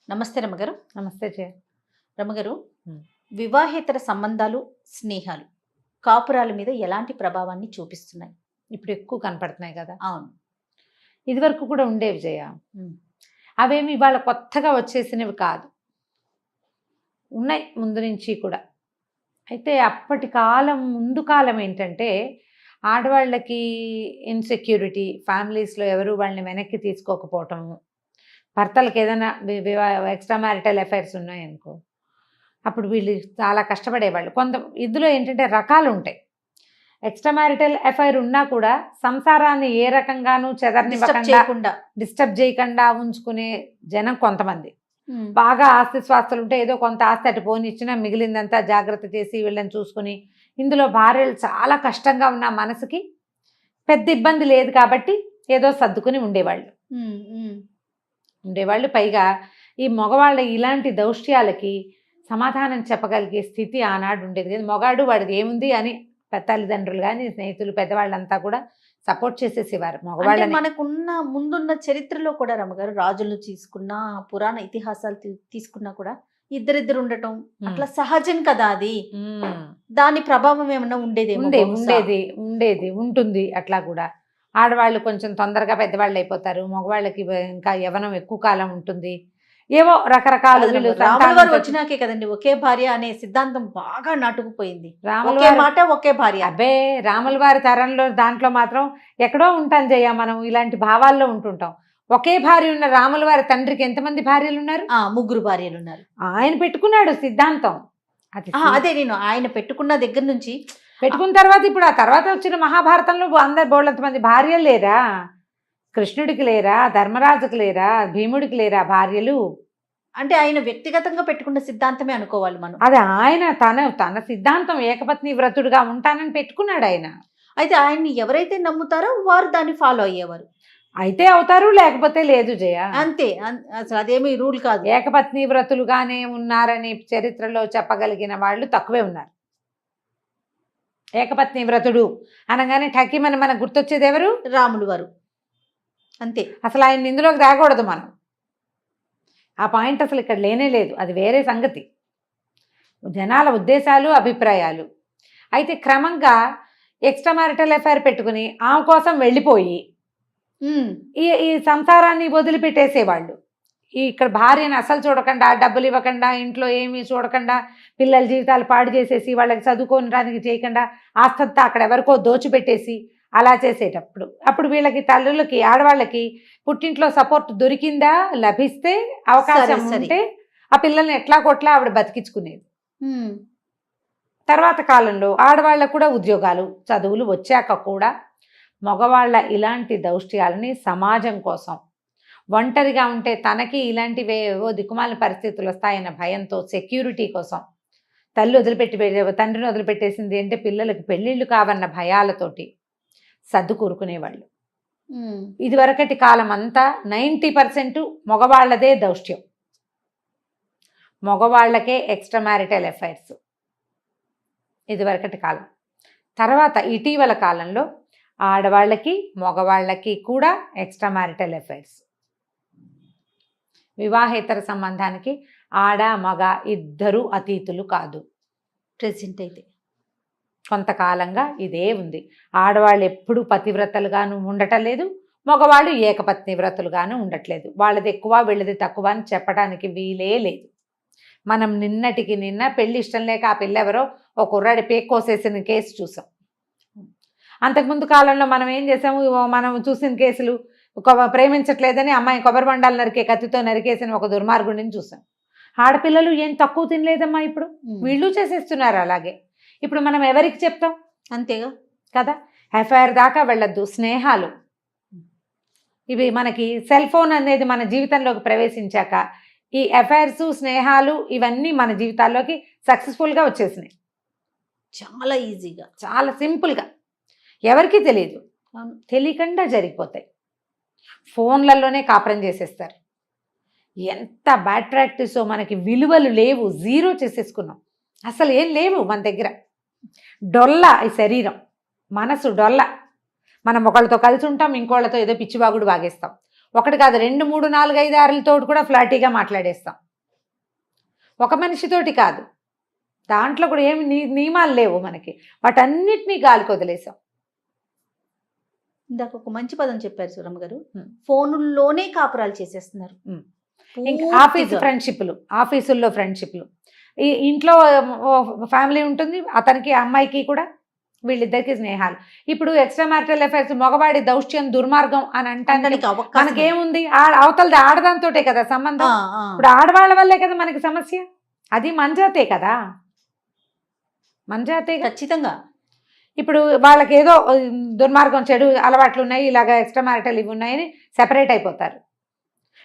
నమస్తే రమగారు. నమస్తే జయ. రమగారు, ఉమ్. వివాహేతర సంబంధాలు, స్నేహాలు కాపురాల మీద ఎలాంటి ప్రభావాన్ని చూపిస్తున్నాయి? ఇప్పుడు ఎక్కువ కనపడుతున్నాయి కదా. అవును. ఇదివరకు కూడా ఉండేవి జయ. ఉమ్. అవేమి ఇవాళ కొత్తగా వచ్చేసినవి కాదు, ఉన్నాయి ముందు నుంచి కూడా. అయితే అప్పటి కాలం, ముందు కాలం ఏంటంటే ఆడవాళ్ళకి ఇన్సెక్యూరిటీ, ఫ్యామిలీస్లో ఎవరు వాళ్ళని వెనక్కి తీసుకోకపోవటము, భర్తలకు ఏదైనా ఎక్స్ట్రా మ్యారిటల్ అఫైర్స్ ఉన్నాయనుకో, అప్పుడు వీళ్ళు చాలా కష్టపడేవాళ్ళు. ఇందులో ఏంటంటే రకాలు ఉంటాయి. ఎక్స్ట్రా మ్యారిటల్ అఫైర్ ఉన్నా కూడా సంసారాన్ని ఏ రకంగానూ చేయకుండా డిస్టర్బ్ చేయకుండా ఉంచుకునే జనం కొంతమంది. బాగా ఆస్తి స్వాస్తులు ఉంటే ఏదో కొంత ఆస్తి అటు పోనిచ్చినా మిగిలిందంతా జాగ్రత్త చేసి వీళ్ళని చూసుకుని, ఇందులో భార్యలు చాలా కష్టంగా ఉన్న మనసుకి పెద్ద ఇబ్బంది లేదు కాబట్టి ఏదో సర్దుకుని ఉండేవాళ్ళు. పైగా ఈ మగవాళ్ళ ఇలాంటి దౌష్ట్యాలకి సమాధానం చెప్పగలిగే స్థితి ఆనాడు ఉండేది కదా. మగాడు వాడిది ఏముంది అని తల్లిదండ్రులు కానీ స్నేహితులు పెద్దవాళ్ళంతా కూడా సపోర్ట్ చేసేసేవారు మగవాళ్ళని. మనకున్న ముందున్న చరిత్రలో కూడా రమగారు, రాజులు తీసుకున్నా, పురాణ ఇతిహాసాలు తీసుకున్నా కూడా ఇద్దరిద్దరు ఉండటం అట్లా సహజం కదా. అది దాని ప్రభావం ఏమన్నా ఉంటుంది. అట్లా కూడా ఆడవాళ్ళు కొంచెం తొందరగా పెద్దవాళ్ళు అయిపోతారు, మగవాళ్ళకి ఇంకా యవ్వనం ఎక్కువ కాలం ఉంటుంది. ఏవో రకరకాల రాములవారు వచ్చినాకే కదండి ఒకే భార్య అనే సిద్ధాంతం బాగా నాటుకుపోయింది. ఒకే భార్య. అబ్బే, రాముల వారి తరంలో దాంట్లో మాత్రం ఎక్కడో ఉంటాం జయ, మనం ఇలాంటి భావాల్లో ఉంటుంటాం. ఒకే భార్య ఉన్న రాముల వారి తండ్రికి ఎంతమంది భార్యలు ఉన్నారు? 3 భార్యలు ఉన్నారు. ఆయన పెట్టుకున్నాడు సిద్ధాంతం. అదే నేను ఆయన పెట్టుకున్న దగ్గర నుంచి పెట్టుకున్న తర్వాత ఇప్పుడు ఆ తర్వాత వచ్చిన మహాభారతంలో అందరు బోళ్ళంత మంది భార్యలు లేరా? కృష్ణుడికి లేరా? ధర్మరాజుకి లేరా? భీముడికి లేరా భార్యలు? అంటే ఆయన వ్యక్తిగతంగా పెట్టుకున్న సిద్ధాంతమే అనుకోవాలి మనం. అదే ఆయన తన సిద్ధాంతం ఏకపత్ని వ్రతుడుగా ఉంటానని పెట్టుకున్నాడు ఆయన. అయితే ఆయన్ని ఎవరైతే నమ్ముతారో వారు దాన్ని ఫాలో అయ్యేవారు. అయితే అవుతారు, లేకపోతే లేదు జయ. అంతే, అసలు అదేమి రూల్ కాదు. ఏకపత్ని వ్రతులుగానే ఉన్నారని చరిత్రలో చెప్పగలిగిన వాళ్ళు తక్కువే ఉన్నారు. ఏకపత్ని వ్రతుడు అనగానే ఠకీమని మనకు గుర్తొచ్చేది ఎవరు? రాములు వారు. అంతే. అసలు ఆయన ఇందులోకి రాకూడదు మనం. ఆ పాయింట్ అసలు ఇక్కడ లేనే లేదు, అది వేరే సంగతి. జనాల ఉద్దేశాలు, అభిప్రాయాలు. అయితే క్రమంగా ఎక్స్ట్రా మ్యారిటల్ అఫైర్ పెట్టుకుని ఆమె కోసం వెళ్ళిపోయి ఈ సంసారాన్ని వదిలిపెట్టేసేవాళ్ళు. ఇక్కడ భార్యను అసలు చూడకుండా, డబ్బులు ఇవ్వకుండా, ఇంట్లో ఏమీ చూడకుండా, పిల్లల జీవితాలు పాడు చేసేసి, వాళ్ళకి చదువుకోవడానికి చేయకుండా, ఆస్తంతా అక్కడ ఎవరికో దోచిపెట్టేసి అలా అప్పుడు వీళ్ళకి, తల్లులకి, ఆడవాళ్ళకి పుట్టింట్లో సపోర్ట్ దొరికిందా, లభిస్తే, అవకాశం ఉంటే ఆ పిల్లల్ని ఎట్లా కొట్లా ఆవిడ బతికించుకునేది. తర్వాత కాలంలో ఆడవాళ్ళకు కూడా ఉద్యోగాలు, చదువులు వచ్చాక కూడా మగవాళ్ళ ఇలాంటి దౌష్ట్యాలని సమాజం కోసం, ఒంటరిగా ఉంటే తనకి ఇలాంటివేవో దిక్కుమాలిన పరిస్థితులు వస్తాయన్న భయంతో, సెక్యూరిటీ కోసం తండ్రిని వదిలిపెట్టేసింది అంటే పిల్లలకి పెళ్ళిళ్ళు కావన్న భయాలతోటి సర్దు కూరుకునేవాళ్ళు. ఇదివరకటి కాలం అంతా 90% మగవాళ్లదే దౌష్ట్యం, మగవాళ్లకే ఎక్స్ట్రా మ్యారిటల్ అఫైర్స్ ఇదివరకటి కాలం. తర్వాత ఇటీవల కాలంలో ఆడవాళ్ళకి, మగవాళ్ళకి కూడా ఎక్స్ట్రా మ్యారిటల్ అఫైర్స్. వివాహేతర సంబంధానికి ఆడ మగ ఇద్దరు అతీతులు కాదు. ప్రెసెంట్ అయితే కొంతకాలంగా ఇదే ఉంది. ఆడవాళ్ళు ఎప్పుడు పతివ్రతలుగాను ఉండటం లేదు, మగవాళ్ళు ఏకపత్ని వ్రతులుగాను ఉండట్లేదు. వాళ్ళది ఎక్కువ, వీళ్ళది తక్కువ అని చెప్పడానికి వీలే లేదు. మనం నిన్నటికి నిన్న పెళ్లి ఇష్టం లేక ఆ పిల్ల ఎవరో ఒక కుర్రాడి పేక్ కోసేసిన కేసు చూసాం. అంతకుముందు కాలంలో మనం ఏం చేసాము, మనం చూసిన కేసులు, ప్రేమించట్లేదని అమ్మాయి కొబ్బరి బండాలు నరికే కత్తితో నరికేసిన ఒక దుర్మార్గుడిని చూసాం. ఆడపిల్లలు ఏం తక్కువ తినలేదమ్మా, ఇప్పుడు వీళ్ళు చేసేస్తున్నారు అలాగే. ఇప్పుడు మనం ఎవరికి చెప్తాం? అంతేగా కదా. అఫైర్ దాకా వెళ్ళొద్దు. స్నేహాలు, ఇవి మనకి సెల్ ఫోన్ అనేది మన జీవితంలోకి ప్రవేశించాక ఈ అఫైర్స్, స్నేహాలు ఇవన్నీ మన జీవితాల్లోకి సక్సెస్ఫుల్గా వచ్చేసినాయి. చాలా ఈజీగా, చాలా సింపుల్గా, ఎవరికీ తెలియదు, తెలియకుండా జరిగిపోతాయి. ఫోన్లలోనే కాపురం చేసేస్తారు. ఎంత బ్యాడ్ ప్రాక్టీసో. మనకి విలువలు లేవు, జీరో చేసేసుకున్నాం. అసలు ఏం లేవు మన దగ్గర. డొల్ల ఈ శరీరం, మనసు డొల్ల. మనం ఒకళ్ళతో కలిసి ఉంటాం, ఇంకోళ్ళతో ఏదో పిచ్చివాగుడు వాగేస్తాం. ఒకటి కాదు 2, 3, 4, 5, 6 కూడా ఫ్లాటీగా మాట్లాడేస్తాం. ఒక మనిషితోటి కాదు, దాంట్లో కూడా ఏమి నియమాలు లేవు మనకి, వాటన్నిటినీ గాలికి వదిలేసాం. ఇందాక ఒక మంచి పదం చెప్పారు సూరమ్మ గారు, ఉమ్. ఫోనుల్లోనే కాపురాలు చేసేస్తున్నారు. ఇంకా పూర్తిగా. ఆఫీసుల్లో ఫ్రెండ్షిప్లు, ఈ ఇంట్లో ఫ్యామిలీ ఉంటుంది, అతనికి అమ్మాయికి కూడా వీళ్ళిద్దరికి స్నేహాలు. ఇప్పుడు ఎక్స్ట్రా మ్యారిటల్ అఫైర్స్ మగవాడి దౌష్ట్యం దుర్మార్గం అని అంటే అనడానికి అవకాశం ఉంది. మనకేముంది, అవతలది ఆడదాంతోటే కదా సంబంధం. ఆ. ఇప్పుడు ఆడవాళ్ళ వల్లే కదా మనకి సమస్య, అది మంజాతే కదా, మంజాతే కదా. ఖచ్చితంగా. ఇప్పుడు వాళ్ళకి ఏదో దుర్మార్గం చెడు అలవాట్లు ఉన్నాయి, ఇలాగ ఎక్స్ట్రా మ్యారిటల్ ఇవి ఉన్నాయని సెపరేట్ అయిపోతారు.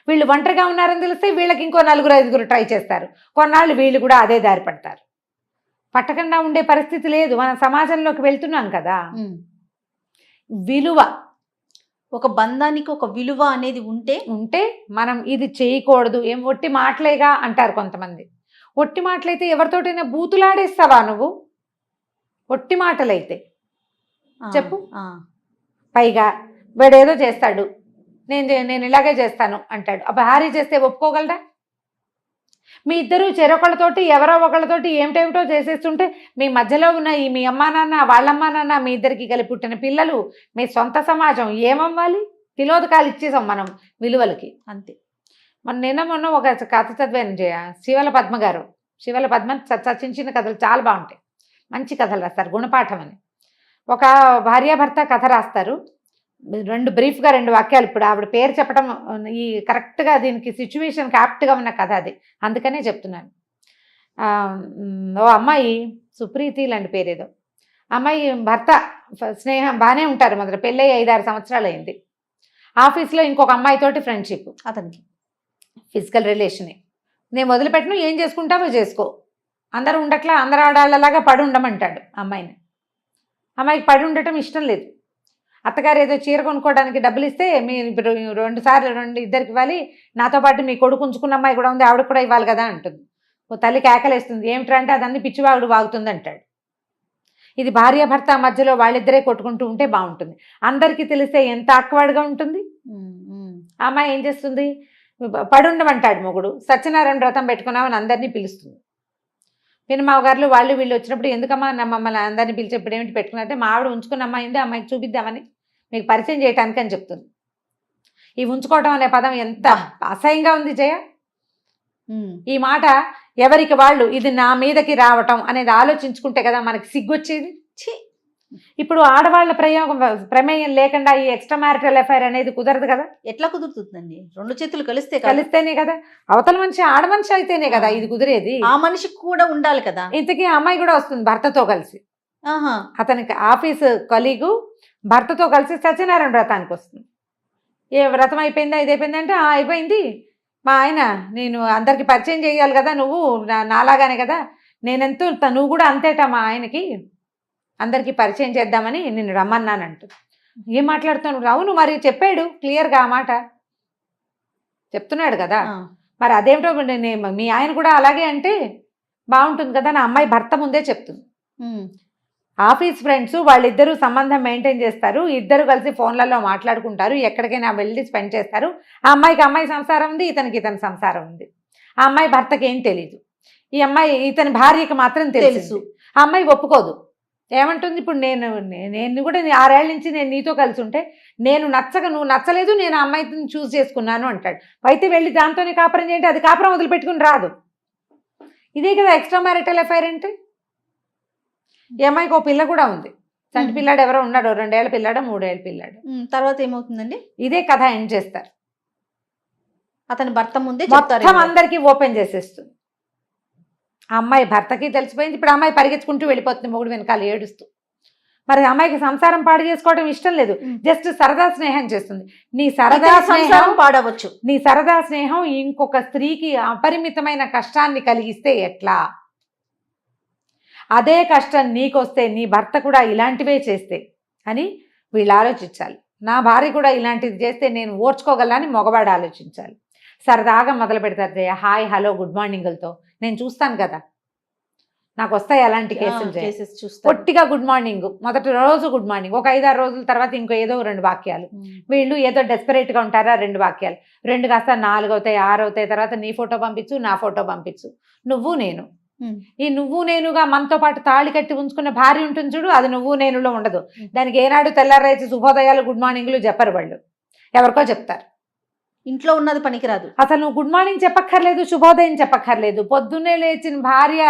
వీళ్ళు ఒంటరిగా ఉన్నారని తెలిస్తే వీళ్ళకి ఇంకో 4, 5 ట్రై చేస్తారు. కొన్నాళ్ళు వీళ్ళు కూడా అదే దారి పడతారు. పట్టకుండా ఉండే పరిస్థితి లేదు, మనం సమాజంలోకి వెళ్తున్నాం కదా. విలువ, ఒక బంధానికి ఒక విలువ అనేది ఉంటే మనం ఇది చేయకూడదు. ఏం ఒట్టి మాటలేగా అంటారు కొంతమంది. ఒట్టి మాటలైతే ఎవరితోటైనా బూతులాడేస్తావా నువ్వు? ఒట్టి మాటలైతే చెప్పు. పైగా వాడేదో చేస్తాడు, నేను ఇలాగే చేస్తాను అంటాడు. ఆ భార్య చేస్తే ఒప్పుకోగలరా? మీ ఇద్దరు చెరొకళ్ళతోటి ఎవరో ఒకళ్ళతోటి ఏమిటేమిటో చేసేస్తుంటే మీ మధ్యలో ఉన్న ఈ మీ అమ్మా నాన్న వాళ్ళమ్మా నాన్న మీ ఇద్దరికి కలిపి పుట్టిన పిల్లలు మీ సొంత సమాజం ఏమవ్వాలి? తిలోదకాలు ఇచ్చేసాం మనం విలువలకి, అంతే. మొన్న ఒక కథ చదివాను జయ, శివల పద్మ గారు. శివల పద్మ చిన్న చిన్న కథలు చాలా బాగుంటాయి, మంచి కథలు రాస్తారు, గుణపాఠం అని. ఒక భార్యాభర్త కథ రాస్తారు, బ్రీఫ్గా 2 వాక్యాలు. ఇప్పుడు ఆవిడ పేరు చెప్పడం ఈ కరెక్ట్గా దీనికి సిచ్యువేషన్కి యాప్ట్గా ఉన్న కథ అది, అందుకనే చెప్తున్నాను. ఓ అమ్మాయి, సుప్రీతి లాంటి పేరేదో, అమ్మాయి భర్త స్నేహం బాగానే ఉంటారు, మొదట పెళ్ళై 5-6 సంవత్సరాలు అయింది. ఆఫీస్లో ఇంకొక అమ్మాయితోటి ఫ్రెండ్షిప్, అతనికి ఫిజికల్ రిలేషనే. నేను వదిలిపెట్టను, ఏం చేసుకుంటావో చేసుకో, అందరూ ఉండట్లా, అందరు ఆడాళ్ళలాగా పడి ఉండమంటాడు అమ్మాయిని. అమ్మాయికి పడి ఉండటం ఇష్టం లేదు. అత్తగారు ఏదో చీర కొనుక్కోవడానికి డబ్బులు ఇస్తే మీరు ఇప్పుడు 2 సార్లు ఇద్దరికి ఇవ్వాలి, నాతో పాటు మీ కొడుకు ఉంచుకున్న అమ్మాయి కూడా ఉంది, ఆవిడ కూడా ఇవ్వాలి కదా అంటుంది. ఓ తల్లి కేకలేస్తుంది, ఏమిట్రా అంటే అదన్నీ పిచ్చివాగుడు వాగుతుంది అంటాడు. ఇది భార్యాభర్త మధ్యలో వాళ్ళిద్దరే కొట్టుకుంటూ ఉంటే బాగుంటుంది. అందరికీ తెలిస్తే ఎంత ఆక్వర్డ్గా ఉంటుంది. ఆ అమ్మాయి ఏం చేస్తుంది, పడుండమంటాడు మొగుడు, సత్యనారాయణ వ్రతం పెట్టుకున్నామని అందరినీ పిలుస్తుంది. పినమావ గారు వాళ్ళు వీళ్ళు వచ్చినప్పుడు ఎందుకమ్మా మమ్మల్ని అందరినీ పిలిచేప్పుడు ఏమిటి పెట్టుకున్నారంటే మా ఆవిడ ఉంచుకున్న అమ్మాయి ఉంది, అమ్మాయికి చూపిద్దామని మీకు పరిచయం చేయటానికి అని చెప్తుంది. ఈ ఉంచుకోవటం అనే పదం ఎంత అసహ్యంగా ఉంది జయ. ఈ మాట ఎవరికి వాళ్ళు ఇది నా మీదకి రావటం అనేది ఆలోచించుకుంటే కదా మనకి సిగ్గొచ్చేది. ఇప్పుడు ఆడవాళ్ళ ప్రమేయం లేకుండా ఈ ఎక్స్ట్రా మ్యారిటల్ అఫైర్ అనేది కుదరదు కదా. ఎట్లా కుదురుతుందండి? 2 చేతులు కలిస్తేనే కదా, అవతల మనిషి ఆడమనిషి అయితేనే కదా ఇది కుదిరేది. ఆ మనిషికి కూడా ఉండాలి కదా. ఇంతకీ అమ్మాయి కూడా వస్తుంది భర్తతో కలిసి, అతనికి ఆఫీస్ కొలీగు భర్తతో కలిసి సత్యనారాయణ వ్రతానికి వస్తుంది. ఏ వ్రతం అయిపోయిందా, ఇది అయిపోయిందంటే అయిపోయింది, మా ఆయన నేను అందరికి పరిచయం చేయాలి కదా, నువ్వు నాలాగానే కదా, నేనెంతో నువ్వు కూడా అంతేట మా ఆయనకి అందరికీ పరిచయం చేద్దామని నిన్ను రమ్మన్నానంటూ. ఏం మాట్లాడుతాను? అవును మరి చెప్పాడు క్లియర్గా, ఆ మాట చెప్తున్నాడు కదా. మరి అదేమిటో మీ ఆయన కూడా అలాగే అంటే బాగుంటుంది కదా, నా అమ్మాయి భర్త ముందే చెప్తుంది. ఆఫీస్ ఫ్రెండ్స్ వాళ్ళిద్దరూ సంబంధం మెయింటైన్ చేస్తారు, ఇద్దరు కలిసి ఫోన్లలో మాట్లాడుకుంటారు, ఎక్కడికైనా వెళ్ళి స్పెండ్ చేస్తారు. ఆ అమ్మాయికి అమ్మాయి సంసారం ఉంది, ఇతని సంసారం ఉంది. ఆ అమ్మాయి భర్తకి ఏం తెలీదు, ఈ అమ్మాయి ఇతని భార్యకి మాత్రం తెలుసు. ఆ అమ్మాయి ఒప్పుకోదు. ఏమంటుంది, ఇప్పుడు నేను కూడా 6 ఏళ్ల నుంచి నేను నీతో కలిసి ఉంటే నేను నచ్చక నువ్వు నచ్చలేదు, నేను ఆ అమ్మాయిని చూస్ చేసుకున్నాను అంటాడు. అయితే వెళ్ళి దాంతోనే కాపురం చేయండి, అది కాపురం వదిలిపెట్టుకుని రాదు. ఇదే కదా ఎక్స్ట్రా మ్యారిటల్ అఫైర్ అంటే. ఈ అమ్మాయికి ఓ పిల్ల కూడా ఉంది, చంటి పిల్లాడు ఎవరో ఉన్నాడు, 2 ఏళ్ల పిల్లాడు 3 ఏళ్ల పిల్లాడు. తర్వాత ఏమవుతుందండి? ఇదే కథ ఎండ్ చేస్తారు. అతని భర్త ముందే మొత్తం అందరికీ ఓపెన్ చేసేస్తుంది. ఆ అమ్మాయి భర్తకి తెలిసిపోయింది. ఇప్పుడు అమ్మాయి పరిగెత్తుకుంటూ వెళ్ళిపోతుంది మొగుడు వెనకాల ఏడుస్తూ. మరి అమ్మాయికి సంసారం పాడు చేసుకోవడం ఇష్టం లేదు, జస్ట్ సరదా స్నేహం చేస్తుంది. నీ సరదా స్నేహం పాడవచ్చు, నీ సరదా స్నేహం ఇంకొక స్త్రీకి అపరిమితమైన కష్టాన్ని కలిగిస్తే ఎట్లా? అదే కష్టం నీకొస్తే నీ భర్త కూడా ఇలాంటివే చేస్తే అని వీళ్ళు ఆలోచించాలి. నా భార్య కూడా ఇలాంటిది చేస్తే నేను ఓర్చుకోగలని మగవాడు ఆలోచించాలి. సరదాగా మొదలు పెడతారు జయ, హాయ్ హలో గుడ్ మార్నింగ్లతో. నేను చూస్తాను కదా, నాకు వస్తాయి అలాంటి కేసులు కేసెస్ చూస్తారు. పొట్టిగా గుడ్ మార్నింగ్, మొదటి రోజు గుడ్ మార్నింగ్, ఒక 5-6 రోజుల తర్వాత ఇంకో ఏదో 2 వాక్యాలు. వీళ్ళు ఏదో డెస్పరేట్గా ఉంటారా, 2 వాక్యాలు, 2 కాస్త 4 అవుతాయి, 6 అవుతాయి, తర్వాత నీ ఫోటో పంపించు, నా ఫోటో పంపించు, నువ్వు నేను. ఈ నువ్వు నేనుగా మనతో పాటు తాళి కట్టి ఉంచుకున్న భార్య ఉంటుంది చూడు, అది నువ్వు నేనులో ఉండదు. దానికి ఏనాడు తెల్లారైతే శుభోదయాలు గుడ్ మార్నింగ్లు చెప్పరు, వాళ్ళు ఎవరికో చెప్తారు. ఇంట్లో ఉన్నది పనికిరాదు. అసలు నువ్వు గుడ్ మార్నింగ్ చెప్పక్కర్లేదు, శుభోదయం చెప్పక్కర్లేదు. పొద్దున్నే లేచిన భార్య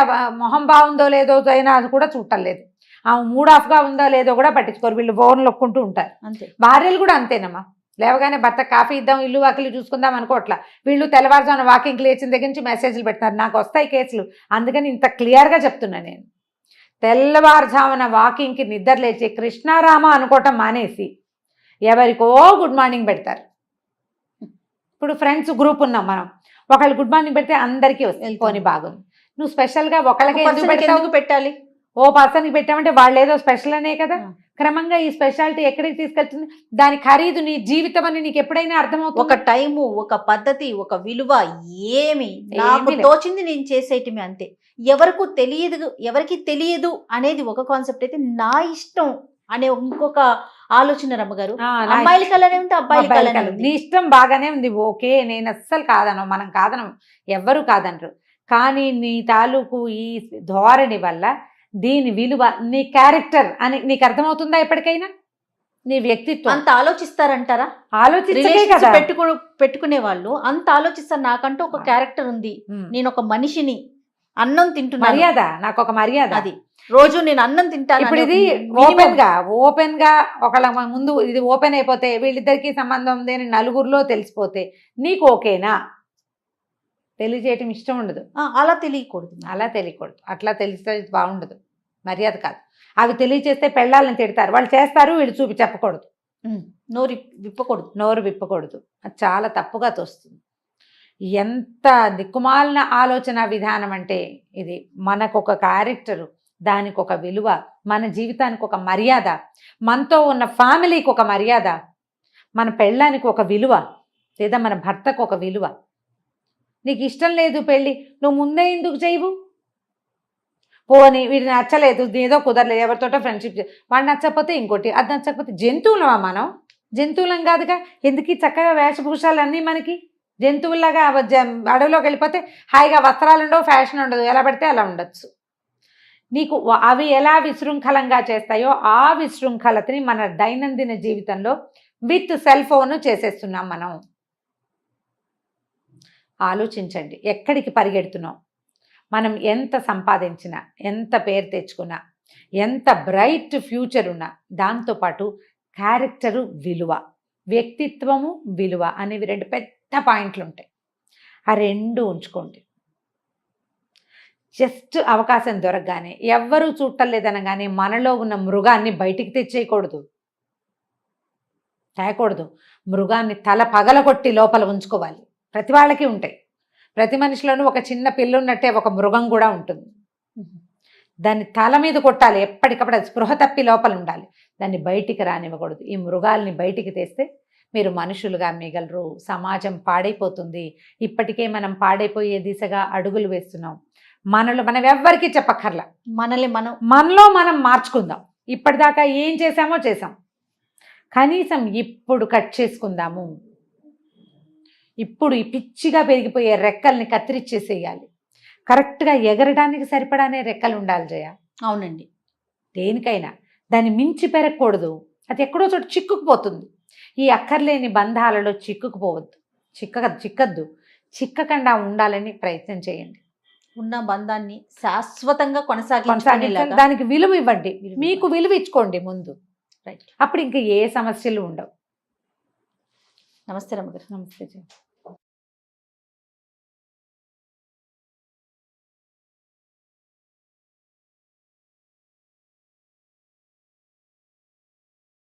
మొహం బాగుందో లేదో అయినా అది కూడా చూడలేదు. ఆమె మూడ్ ఆఫ్గా ఉందో లేదో కూడా పట్టించుకోరు, వీళ్ళు ఫోన్ లొక్కుంటూ ఉంటారు. అంతే, భార్యలు భార్యలు కూడా అంతేనమ్మా. లేవగానే భర్త కాఫీ ఇద్దాం, ఇల్లు వాకిలి చూసుకుందాం అనుకోవట్లా. వీళ్ళు తెల్లవారుజామున వాకింగ్కి లేచిన దగ్గర నుంచి మెసేజ్లు పెడతారు. నాకు వస్తాయి కేసులు, అందుకని ఇంత క్లియర్గా చెప్తున్నా నేను. తెల్లవారుజామున వాకింగ్కి నిద్ర లేచి కృష్ణారామ అనుకోవటం మానేసి ఎవరికో గుడ్ మార్నింగ్ పెడతారు. ఇప్పుడు ఫ్రెండ్స్ గ్రూప్ ఉన్నాం మనం, ఒకళ్ళు గుడ్ మార్నింగ్ పెడితే అందరికీ వస్తుంది, పోనీ బాగుంది. నువ్వు స్పెషల్గా ఒకళ్ళకి ఎందుకు పెట్టాలి? ఓ పర్సన్కి పెట్టామంటే వాళ్ళు ఏదో స్పెషల్ అనే కదా. క్రమంగా ఈ స్పెషాలిటీ ఎక్కడికి తీసుకెళ్తుంది, దాని ఖరీదు నీ జీవితం అని నీకు ఎప్పుడైనా అర్థమవుతుంది. ఒక టైము, ఒక పద్ధతి, ఒక విలువ ఏమి నాకు తోచింది నేను చేసేయటమే, అంతే. ఎవరికి తెలియదు అనేది ఒక కాన్సెప్ట్ అయితే, నా ఇష్టం అనే ఇంకొక ఆలోచన రమ్మగారు. అమ్మాయిల కలనే ఉంది, అబ్బాయిల కలనే ఉంది. నీ ఇష్టం బాగానే ఉంది, ఓకే, నేను అస్సలు కాదను, మనం కాదనం, ఎవ్వరు కాదనరు. కానీ నీ తాలూకు ఈ ధోరణి వల్ల దీని విలువ, నీ క్యారెక్టర్ అని నీకు అర్థమవుతుందా ఎప్పటికైనా? నీ వ్యక్తిత్వం అంత ఆలోచిస్తారంటారా? ఆలోచించే కదా పెట్టుకునే వాళ్ళు అంత ఆలోచిస్తారు. నాకంటూ ఒక క్యారెక్టర్ ఉంది, నేను ఒక మనిషిని, అన్నం తింటున్నా, మర్యాద, నాకు ఒక మర్యాద, అది రోజు నేను అన్నం తింటాను. ఇప్పుడు ఇది ఓపెన్ గా ఒకళ్ళ ముందు ఇది ఓపెన్ అయిపోతే, వీళ్ళిద్దరికి సంబంధం ఉంది అని నలుగురిలో తెలిసిపోతే నీకు ఓకేనా? తెలియజేయటం ఇష్టం ఉండదు. అలా తెలియకూడదు, అట్లా తెలిస్తే బాగుండదు, మర్యాద కాదు. అవి తెలియచేస్తే పెళ్ళాలని తిడతారు, వాళ్ళు చేస్తారు, వీళ్ళు చెప్పకూడదు, నోరు విప్పకూడదు. అది చాలా తప్పుగా తోస్తుంది. ఎంత దిక్కుమాలిన ఆలోచన విధానం అంటే ఇది. మనకు ఒక క్యారెక్టరు, దానికి ఒక విలువ, మన జీవితానికి ఒక మర్యాద, మనతో ఉన్న ఫ్యామిలీకి ఒక మర్యాద, మన పెళ్ళానికి ఒక విలువ, లేదా మన భర్తకు ఒక విలువ. నీకు ఇష్టం లేదు పెళ్ళి, నువ్వు ముందే ఎందుకు చేయవు? పోనీ వీడు నచ్చలేదు, ఏదో కుదరలేదు, ఎవరితోటో ఫ్రెండ్షిప్, వాడు నచ్చకపోతే ఇంకోటి, అది నచ్చకపోతే. జంతువులమా మనం? జంతువులం కాదుగా. ఎందుకు చక్కగా వేషభూషాలన్నీ మనకి జంతువుల్లాగా అడవిలోకి వెళ్ళిపోతే హాయిగా వస్త్రాలు ఉండవు, ఫ్యాషన్ ఉండదు, ఎలా పడితే అలా ఉండొచ్చు. నీకు అవి ఎలా విశృంఖలంగా చేస్తాయో ఆ విశృంఖలతని మన దైనందిన జీవితంలో విత్ సెల్ ఫోన్ చేసేస్తున్నాం మనం. ఆలోచించండి, ఎక్కడికి పరిగెడుతున్నాం. మనం ఎంత సంపాదించినా, ఎంత పేరు తెచ్చుకున్నా, ఎంత బ్రైట్ ఫ్యూచర్ ఉన్నా, దాంతోపాటు క్యారెక్టరు, విలువ, వ్యక్తిత్వము, విలువ అనేవి 2 పెద్ద పాయింట్లు ఉంటాయి. ఆ 2 ఉంచుకోండి. జస్ట్ అవకాశం దొరకగానే, ఎవ్వరూ చూడలేదనగానే మనలో ఉన్న మృగాన్ని బయటికి తెచ్చేయకూడదు, తేకూడదు. మృగాన్ని తల పగలగొట్టి లోపల ఉంచుకోవాలి. ప్రతి వాళ్ళకి ఉంటాయి, ప్రతి మనిషిలోనూ ఒక చిన్న పిల్ల ఉన్నట్టే ఒక మృగం కూడా ఉంటుంది. దాన్ని తల మీద కొట్టాలి ఎప్పటికప్పుడు, అది స్పృహ తప్పి లోపల ఉండాలి, దాన్ని బయటికి రానివ్వకూడదు. ఈ మృగాల్ని బయటికి తెస్తే మీరు మనుషులుగా మిగలరు, సమాజం పాడైపోతుంది. ఇప్పటికే మనం పాడైపోయే దిశగా అడుగులు వేస్తున్నాం. మనం ఎవ్వరికీ చెప్పక్కర్లా, మనలో మనం మార్చుకుందాం. ఇప్పటిదాకా ఏం చేసామో చేసాం, కనీసం ఇప్పుడు కట్ చేసుకుందాము. ఇప్పుడు ఈ పిచ్చిగా పెరిగిపోయే రెక్కల్ని కత్తిరిచ్చేసేయాలి. కరెక్ట్గా ఎగరడానికి సరిపడానే రెక్కలు ఉండాలి జయ. అవునండి, దేనికైనా దాన్ని మించి పెరగకూడదు, అది ఎక్కడో చోట చిక్కుకుపోతుంది. ఈ అక్కర్లేని బంధాలలో చిక్కుకుపోవద్దు, చిక్కద్దు, చిక్కకుండా ఉండాలని ప్రయత్నం చేయండి. ఉన్న బంధాన్ని శాశ్వతంగా కొనసాగించాలి, దానికి విలువ ఇవ్వండి, మీకు విలువ ఇచ్చుకోండి ముందు, రైట్? అప్పుడు ఇంకా ఏ సమస్యలు ఉండవు. నమస్తే రమ్మగారు. నమస్తే.